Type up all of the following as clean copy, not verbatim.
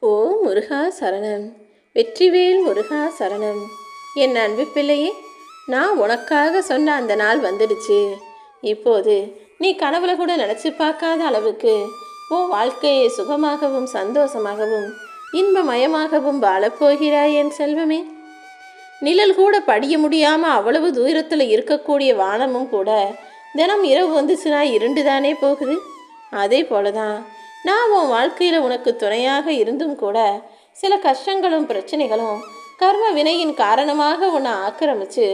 ஓ முருகா சரணம். வெற்றிவேல் முருகா சரணம். என் அன்பு பிள்ளையே, நான் உனக்காக சொன்ன அந்த நாள் வந்துடுச்சு. இப்போது நீ கனவுல கூட நினச்சி பார்க்காத அளவுக்கு உன் வாழ்க்கையை சுகமாகவும் சந்தோஷமாகவும் இன்பமயமாகவும் வாழப்போகிறாய் என் செல்வமே. நிழல் கூட படிய முடியாமல் அவ்வளவு தூரத்தில் இருக்கக்கூடிய வானமும் கூட தினம் இரவு வந்துச்சுன்னா இருண்டுதானே போகுது. அதே போல தான் நான் உன் வாழ்க்கையில் உனக்கு துணையாக இருந்தும் கூட சில கஷ்டங்களும் பிரச்சனைகளும் கர்ம வினையின் காரணமாக உன்னை ஆக்கிரமிச்சு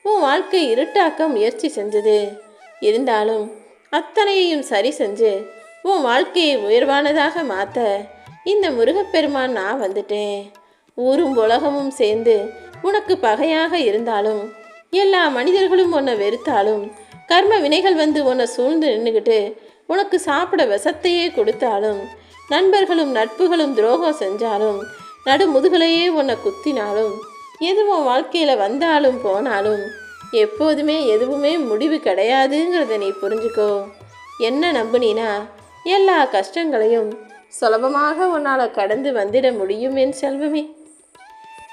உன் வாழ்க்கை இருட்டாக்க முயற்சி செஞ்சது. இருந்தாலும் அத்தனையையும் சரி செஞ்சு உன் வாழ்க்கையை உயர்வானதாக மாற்ற இந்த முருகப்பெருமான் நான் வந்துட்டேன். ஊரும் உலகமும் சேர்ந்து உனக்கு பகையாக இருந்தாலும், எல்லா மனிதர்களும் உன்னை வெறுத்தாலும், கர்ம வினைகள் வந்து உன்னை சூழ்ந்து நின்றுக்கிட்டு உனக்கு சாப்பிட விஷத்தையே கொடுத்தாலும், நண்பர்களும் நட்புகளும் துரோகம் செஞ்சாலும், நடுமுதுகளையே உன்னை குத்தினாலும், எதுவும் வாழ்க்கையில் வந்தாலும் போனாலும் எப்போதுமே எதுவுமே முடிவு கிடையாதுங்கிறத நீ புரிஞ்சுக்கோ. என்ன நம்புனீனா எல்லா கஷ்டங்களையும் சுலபமாக உன்னால் கடந்து வந்துட முடியும் என் செல்வமே.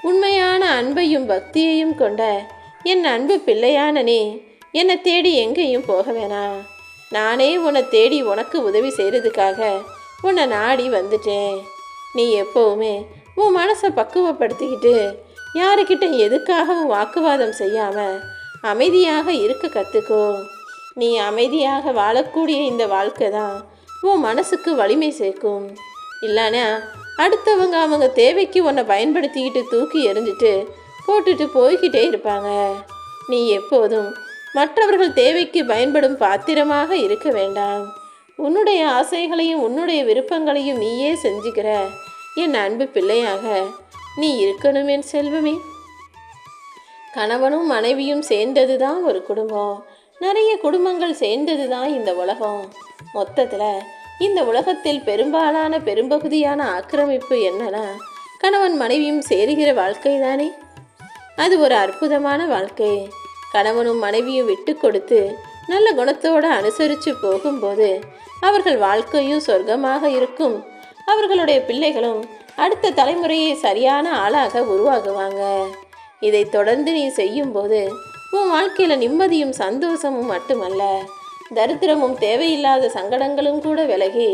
உண்மையான அன்பையும் பக்தியையும் கொண்ட என் அன்பு பிள்ளையான நீ என்னை தேடி எங்கேயும் போக வேணாம். நானே உன்னை தேடி உனக்கு உதவி செய்கிறதுக்காக உன்னை நாடி வந்துட்டேன். நீ எப்போவுமே உன் மனசை பக்குவப்படுத்திக்கிட்டு யாருக்கிட்ட எதுக்காகவும் வாக்குவாதம் செய்யாமல் அமைதியாக இருக்க கற்றுக்கோ. நீ அமைதியாக வாழக்கூடிய இந்த வாழ்க்கை தான் உன் மனசுக்கு வலிமை சேர்க்கும். இல்லைனா அடுத்தவங்க அவங்க தேவைக்கு உன்னை பயன்படுத்திக்கிட்டு தூக்கி எறிஞ்சிட்டு போட்டுட்டு போய்கிட்டே இருப்பாங்க. நீ எப்போதும் மற்றவர்கள் தேவைக்கு பயன்படும் பாத்திரமாக இருக்க வேண்டாம். உன்னுடைய ஆசைகளையும் உன்னுடைய விருப்பங்களையும் நீயே செஞ்சுக்கிற என் அன்பு பிள்ளையாக நீ இருக்கணும் என் செல்வமே. கணவனும் மனைவியும் சேர்ந்தது தான் ஒரு குடும்பம். நிறைய குடும்பங்கள் சேர்ந்தது தான் இந்த உலகம். மொத்தத்தில் இந்த உலகத்தில் பெரும்பகுதியான ஆக்கிரமிப்பு என்னன்னா கணவன் மனைவியும் சேருகிற வாழ்க்கை தானே. அது ஒரு அற்புதமான வாழ்க்கை. கணவனும் மனைவியும் விட்டு கொடுத்து நல்ல குணத்தோடு அனுசரித்து போகும்போது அவர்கள் வாழ்க்கையும் சொர்க்கமாக இருக்கும். அவர்களுடைய பிள்ளைகளும் அடுத்த தலைமுறையை சரியான ஆளாக உருவாகுவாங்க. இதை தொடர்ந்து நீ செய்யும்போது உன் வாழ்க்கையில் நிம்மதியும் சந்தோஷமும் மட்டுமல்ல, தரித்திரமும் தேவையில்லாத சங்கடங்களும் கூட விலகி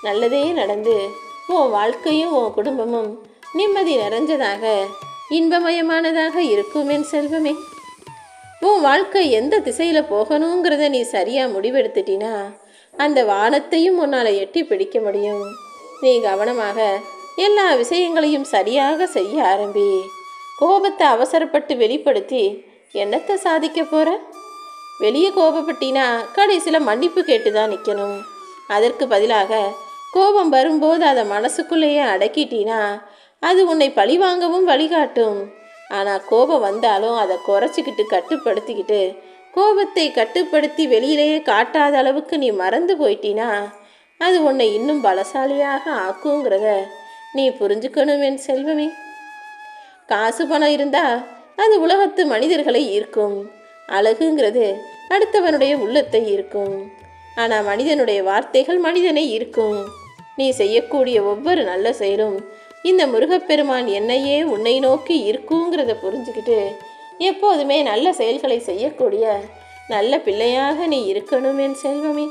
நல்லதே நடந்து உன் வாழ்க்கையும் உன் குடும்பமும் நிம்மதி நிறைஞ்சதாக இன்பமயமானதாக இருக்கும் என் செல்வமே. உன் வாழ்க்கை எந்த திசையில் போகணுங்கிறத நீ சரியாக முடிவெடுத்துட்டினா அந்த வானத்தையும் உன்னால் எட்டி பிடிக்க முடியும். நீ கவனமாக எல்லா விஷயங்களையும் சரியாக செய்ய ஆரம்பி. கோபத்தை அவசரப்பட்டு வெளிப்படுத்தி என்னத்தை சாதிக்க போகிற? வெளியே கோபப்பட்டினா கடைசியில் மன்னிப்பு கேட்டு தான் நிற்கணும். அதற்கு பதிலாக கோபம் வரும்போது அதை மனசுக்குள்ளேயே அடக்கிட்டினா அது உன்னை பழிவாங்கவும் வழிகாட்டும். ஆனால் கோபம் வந்தாலும் அதை குறைச்சிக்கிட்டு கட்டுப்படுத்திக்கிட்டு கோபத்தை கட்டுப்படுத்தி வெளியிலேயே காட்டாத அளவுக்கு நீ மறந்து போயிட்டினா அது உன்னை இன்னும் பலசாலியாக ஆக்குங்கிறத நீ புரிஞ்சுக்கணும் என் செல்வமே. காசு பணம் இருந்தால் அது உலகத்து மனிதர்களை ஈர்க்கும். அழகுங்கிறது அடுத்தவனுடைய உள்ளத்தை ஈர்க்கும். ஆனால் மனிதனுடைய வார்த்தைகள் மனிதனை ஈர்க்கும். நீ செய்யக்கூடிய ஒவ்வொரு நல்ல செயலும் இந்த முருகப்பெருமான் என்னையே உன்னை நோக்கி இருக்குங்கிறத புரிஞ்சுக்கிட்டு எப்போதுமே நல்ல செயல்களை செய்யக்கூடிய நல்ல பிள்ளையாக நீ இருக்கணும் என் செல்வமே.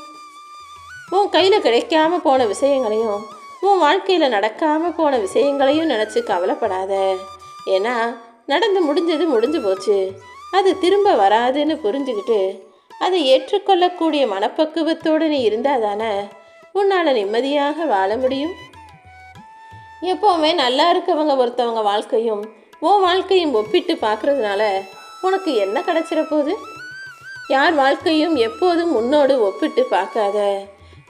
உன் கையில் கிடைக்காம போன விஷயங்களையும் உன் வாழ்க்கையில் நடக்காமல் போன விஷயங்களையும் நினச்சி கவலைப்படாத. ஏன்னா நடந்து முடிஞ்சது முடிஞ்சு போச்சு. அது திரும்ப வராதுன்னு புரிஞ்சுக்கிட்டு அதை ஏற்றுக்கொள்ளக்கூடிய மனப்பக்குவத்தோடு நீ இருந்தால் தானே உன்னால் நிம்மதியாக வாழ முடியும். எப்போவுமே நல்லா இருக்கவங்க ஒருத்தவங்க வாழ்க்கையும் உன் வாழ்க்கையும் ஒப்பிட்டு பார்க்குறதுனால உனக்கு என்ன கிடச்சிட போகுது? யார் வாழ்க்கையும் எப்போதும் உன்னோடு ஒப்பிட்டு பார்க்காத.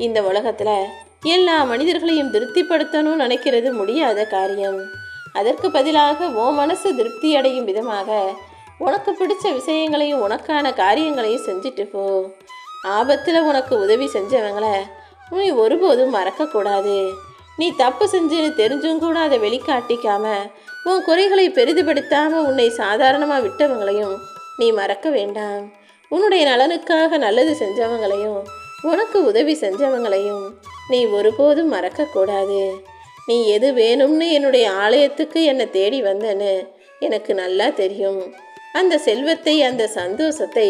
இந்த உலகத்தில் எல்லா மனிதர்களையும் திருப்திப்படுத்தணும்னு நினைக்கிறது முடியாத காரியம். அதற்கு பதிலாக உன் மனசு திருப்தி அடையும் விதமாக உனக்கு பிடிச்ச விஷயங்களையும் உனக்கான காரியங்களையும் செஞ்சுட்டு போ. ஆபத்தில் உனக்கு உதவி செஞ்சவங்களை நீ ஒருபோதும் மறக்கக்கூடாது. நீ தப்பு செஞ்சுன்னு தெரிஞ்சும் கூட அதை வெளிக்காட்டிக்காம உன் குறைகளை பெரிதுபடுத்தாமல் உன்னை சாதாரணமாக விட்டவங்களையும் நீ மறக்க வேண்டாம். உன்னுடைய நலனுக்காக நல்லது செஞ்சவங்களையும் உனக்கு உதவி செஞ்சவங்களையும் நீ ஒருபோதும் மறக்கக்கூடாது. நீ எது வேணும்னு என்னுடைய ஆலயத்துக்கு என்னை தேடி வந்தேன்னு எனக்கு நல்லா தெரியும். அந்த செல்வத்தை, அந்த சந்தோஷத்தை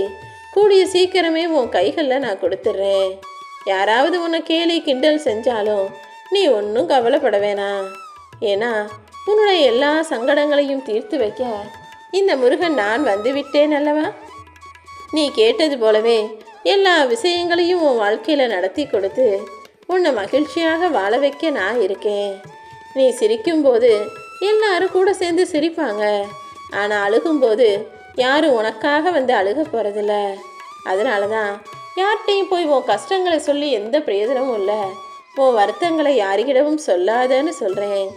கூடிய சீக்கிரமே உன் கைகளில் நான் கொடுத்துட்றேன். யாராவது உன்னை கேலி கிண்டல் செஞ்சாலும் நீ ஒன்றும் கவலைப்பட வேணாம். ஏன்னா உன்னுடைய எல்லா சங்கடங்களையும் தீர்த்து வைக்க இந்த முருகன் நான் வந்து விட்டேன் அல்லவா. நீ கேட்டது போலவே எல்லா விஷயங்களையும் உன் வாழ்க்கையில் நடத்தி கொடுத்து உன்னை மகிழ்ச்சியாக வாழ வைக்க நான் இருக்கேன். நீ சிரிக்கும்போது எல்லாரும் கூட சேர்ந்து சிரிப்பாங்க. ஆனால் அழுகும்போது யாரும் உனக்காக வந்து அழுக போகிறதில்ல. அதனால தான் யார்கிட்டையும் போய் உன் கஷ்டங்களை சொல்லி எந்த பிரயோஜனமும் இல்லை. உன் வருத்தங்களை யாருக்கிடவும் சொல்லாதன்னு சொல்கிறேன்.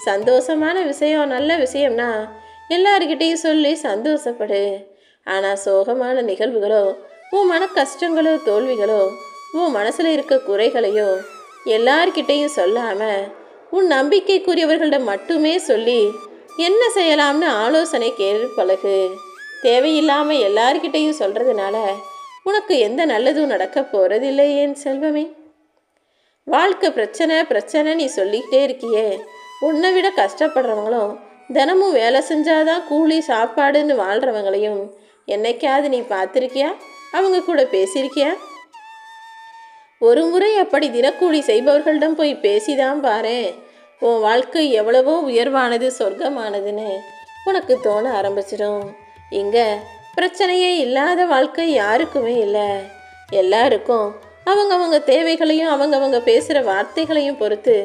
சந்தோஷமான விஷயம், நல்ல விஷயம்னா எல்லாருக்கிட்டையும் சொல்லி சந்தோஷப்படு. ஆனால் சோகமான நிகழ்வுகளோ, உன் மன கஷ்டங்களோ, தோல்விகளோ, உன் மனசில் இருக்க குறைகளையோ எல்லார்கிட்டையும் சொல்லாமல் உன் நம்பிக்கைக்குரியவர்களிடம் மட்டுமே சொல்லி என்ன செய்யலாம்னு ஆலோசனை கேட்டு பழகு. தேவையில்லாமல் எல்லார்கிட்டையும் சொல்கிறதுனால உனக்கு எந்த நல்லதும் நடக்க போகிறதில்லை என் செல்வமே. வாழ்க்கை பிரச்சனை பிரச்சனை நீ சொல்லிக்கிட்டே இருக்கியே. உன்னை விட கஷ்டப்படுறவங்களும் தினமும் வேலை செஞ்சாதான் கூலி சாப்பாடுன்னு வாழ்கிறவங்களையும் என்னைக்காவது நீ பார்த்துருக்கியா? அவங்க கூட பேசியிருக்கியா? ஒரு முறை அப்படி தினக்கூலி செய்பவர்களிடம் போய் பேசிதான் பாரு. உன் வாழ்க்கை எவ்வளவோ உயர்வானது, சொர்க்கமானதுன்னு உனக்கு தோண ஆரம்பிச்சிடும். இங்கே பிரச்சனையே இல்லாத வாழ்க்கை யாருக்குமே இல்லை. எல்லாருக்கும் அவங்கவங்க தேவைகளையும் அவங்கவங்க பேசுகிற வார்த்தைகளையும் பொறுத்து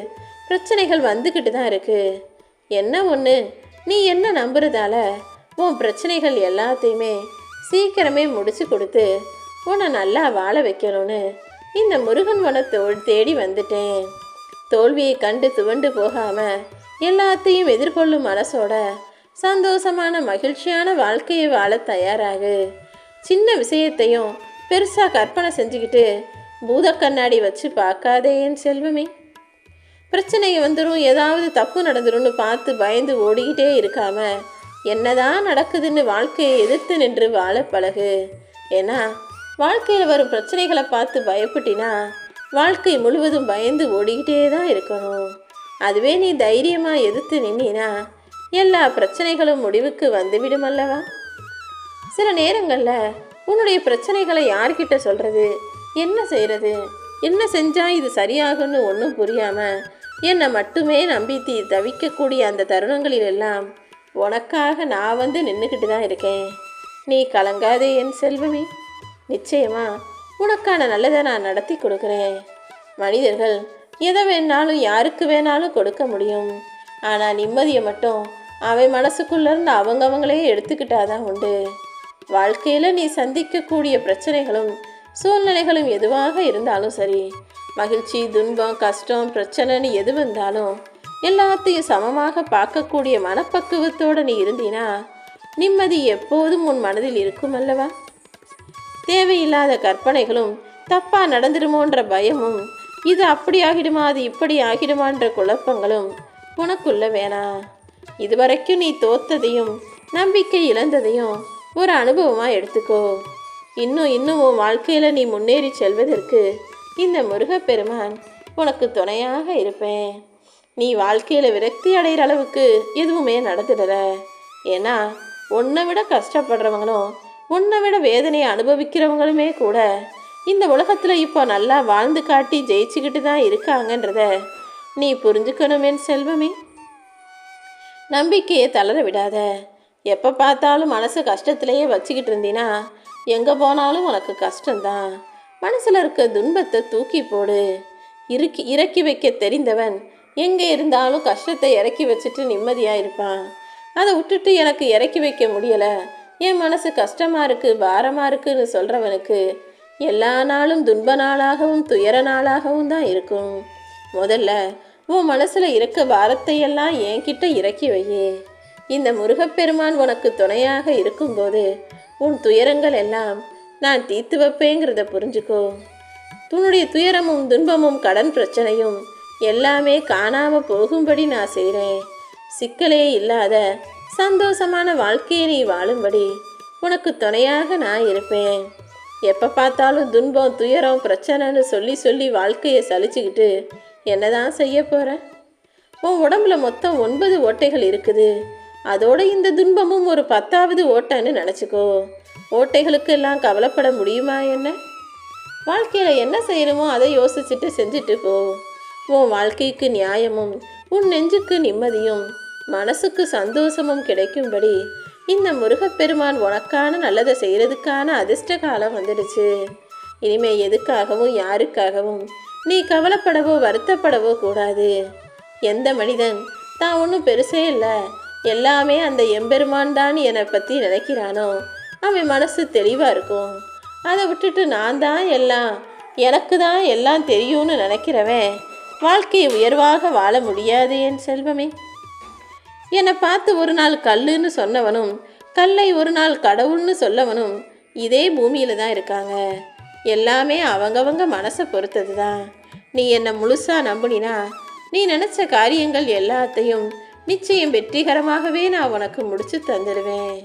பிரச்சனைகள் வந்துக்கிட்டு தான் இருக்குது. என்ன ஒன்று, நீ என்ன நம்புறதால உன் பிரச்சனைகள் எல்லாத்தையுமே சீக்கிரமே முடிச்சு கொடுத்து உன்னை நல்லா வாழ வைக்கணும்னு இந்த முருகன் உன்னை தேடி வந்துட்டேன். தோல்வியை கண்டு துவண்டு போகாமல் எல்லாத்தையும் எதிர்கொள்ளும் மனசோட சந்தோஷமான மகிழ்ச்சியான வாழ்க்கையை வாழ தயாராகு. சின்ன விஷயத்தையும் பெருசாக கற்பனை செஞ்சுக்கிட்டு பூத கண்ணாடி வச்சு பார்க்காதே என் செல்வமே. பிரச்சனை வந்துடும், ஏதாவது தப்பு நடந்துரும்னு பார்த்து பயந்து ஓடிக்கிட்டே இருக்காம என்னதான் நடக்குதுன்னு வாழ்க்கையை எதிர்த்து நின்று வாழ பழகு. ஏன்னா வாழ்க்கையில் வரும் பிரச்சனைகளை பார்த்து பயப்பட்டினா வாழ்க்கை முழுவதும் பயந்து ஓடிக்கிட்டே தான் இருக்கணும். அதுவே நீ தைரியமாக எதிர்த்து நின்னா எல்லா பிரச்சனைகளும் முடிவுக்கு வந்துவிடும் அல்லவா. சில நேரங்களில் உன்னுடைய பிரச்சனைகளை யார்கிட்ட சொல்கிறது, என்ன செய்கிறது, என்ன செஞ்சால் இது சரியாகும்னு ஒன்றும் புரியாமல் என்னை மட்டுமே நம்பி தவிக்கக்கூடிய அந்த தருணங்களில் எல்லாம் உனக்காக நான் வந்து நின்றுக்கிட்டு தான் இருக்கேன். நீ கலங்காதே என் செல்வமே. நிச்சயமாக உனக்கான நல்லதை நான் நடத்தி கொடுக்குறேன். மனிதர்கள் எதை வேணாலும் யாருக்கு வேணாலும் கொடுக்க முடியும். ஆனால் நிம்மதியை மட்டும் அவன் மனசுக்குள்ளேருந்து அவங்களே எடுத்துக்கிட்டாதான் உண்டு. வாழ்க்கையில் நீ சந்திக்கக்கூடிய பிரச்சனைகளும் சூழ்நிலைகளும் எதுவாக இருந்தாலும் சரி, மகிழ்ச்சி, துன்பம், கஷ்டம், பிரச்சனைன்னு எது வந்தாலும் எல்லாத்தையும் சமமாக பார்க்கக்கூடிய மனப்பக்குவத்தோடு நீ இருந்தீனா நிம்மதி எப்போதும் உன் மனதில் இருக்கும் அல்லவா. தேவையில்லாத கற்பனைகளும் தப்பாக நடந்துடுமோன்ற பயமும், இது அப்படி ஆகிடுமா அது இப்படி ஆகிடுமான்ற குழப்பங்களும் உனக்குள்ள வேணாம். இதுவரைக்கும் நீ தோத்ததையும் நம்பிக்கை இழந்ததையும் ஒரு அனுபவமாக எடுத்துக்கோ. இன்னும் உன் வாழ்க்கையில் நீ முன்னேறி செல்வதற்கு இந்த முருகப்பெருமான் உனக்கு துணையாக இருப்பேன். நீ வாழ்க்கையில் விரக்தி அடைகிற அளவுக்கு எதுவுமே நடந்துடல. ஏன்னா உன்னை விட கஷ்டப்படுறவங்களும் உன்னை விட வேதனையை அனுபவிக்கிறவங்களுமே கூட இந்த உலகத்தில் இப்போ நல்லா வாழ்ந்து காட்டி ஜெயிச்சுக்கிட்டு தான் இருக்காங்கன்றத நீ புரிஞ்சுக்கணும் என் செல்வமே. நம்பிக்கையை தளர விடாத. எப்போ பார்த்தாலும் மனசு கஷ்டத்திலேயே வச்சுக்கிட்டு இருந்தீன்னா எங்கே போனாலும் உனக்கு கஷ்டம்தான். மனசில் இருக்க துன்பத்தை தூக்கி போடு. இறக்கி வைக்க தெரிந்தவன் எங்கே இருந்தாலும் கஷ்டத்தை இறக்கி வச்சுட்டு நிம்மதியாக இருப்பான். அதை விட்டுட்டு எனக்கு இறக்கி வைக்க முடியலை, என் மனசு கஷ்டமாக இருக்குது, பாரமாக இருக்குன்னு சொல்கிறவனுக்கு எல்லா நாளும் துன்ப நாளாகவும் துயர நாளாகவும் தான் இருக்கும். முதல்ல உன் மனசில் இருக்க பாரத்தையெல்லாம் என்கிட்ட இறக்கி வையே. இந்த முருகப்பெருமான் உனக்கு துணையாக இருக்கும்போது உன் துயரங்கள் எல்லாம் நான் தீர்த்து வைப்பேங்கிறத புரிஞ்சுக்கோ. உன்னுடைய துயரமும் துன்பமும் கடன் பிரச்சனையும் எல்லாமே காணாமல் போகும்படி நான் செய்கிறேன். சிக்கலே இல்லாத சந்தோஷமான வாழ்க்கையை நீ வாழும்படி உனக்கு துணையாக நான் இருப்பேன். எப்போ பார்த்தாலும் துன்பம் துயரம் பிரச்சனைன்னு சொல்லி வாழ்க்கையை சலிச்சுக்கிட்டு என்னதான் செய்ய போகிற? உன் உடம்புல மொத்தம் 9 ஓட்டைகள் இருக்குது. அதோட இந்த துன்பமும் ஒரு 10வது ஓட்டைன்னு நினச்சிக்கோ. ஓட்டைகளுக்கெல்லாம் கவலைப்பட முடியுமா என்ன? வாழ்க்கையில் என்ன செய்யணுமோ அதை யோசிச்சுட்டு செஞ்சுட்டு போ. உன் வாழ்க்கைக்கு நியாயமும் உன் நெஞ்சுக்கு நிம்மதியும் மனசுக்கு சந்தோஷமும் கிடைக்கும்படி இந்த முருகப்பெருமான் உனக்கான நல்லதை செய்கிறதுக்கான அதிர்ஷ்ட காலம் வந்துடுச்சு. இனிமே எதுக்காகவும் யாருக்காகவும் நீ கவலைப்படவோ வருத்தப்படவோ கூடாது. எந்த மனிதன் தான் ஒன்றும் பெருசே இல்லை, எல்லாமே அந்த எம்பெருமான் தான் என்னை பற்றி நினைக்கிறானோ அவன் மனசு தெளிவாக இருக்கும். அதை விட்டுட்டு நான் தான் எல்லாம், எனக்கு தான் எல்லாம் தெரியும்னு நினைக்கிறவன் வாழ்க்கையை உயர்வாக வாழ முடியாது என் செல்வமே. என்னை பார்த்து ஒரு நாள் கல்லுன்னு சொன்னவனும் கல்லை ஒரு நாள் கடவுள்னு சொல்லவனும் இதே பூமியில் தான் இருக்காங்க. எல்லாமே அவங்கவங்க மனசை பொறுத்தது தான். நீ என்னை முழுசாக நம்பினா நீ நினச்ச காரியங்கள் எல்லாத்தையும் நிச்சயம் வெற்றிகரமாகவே நான் உனக்கு முடிச்சு தந்துடுவேன்.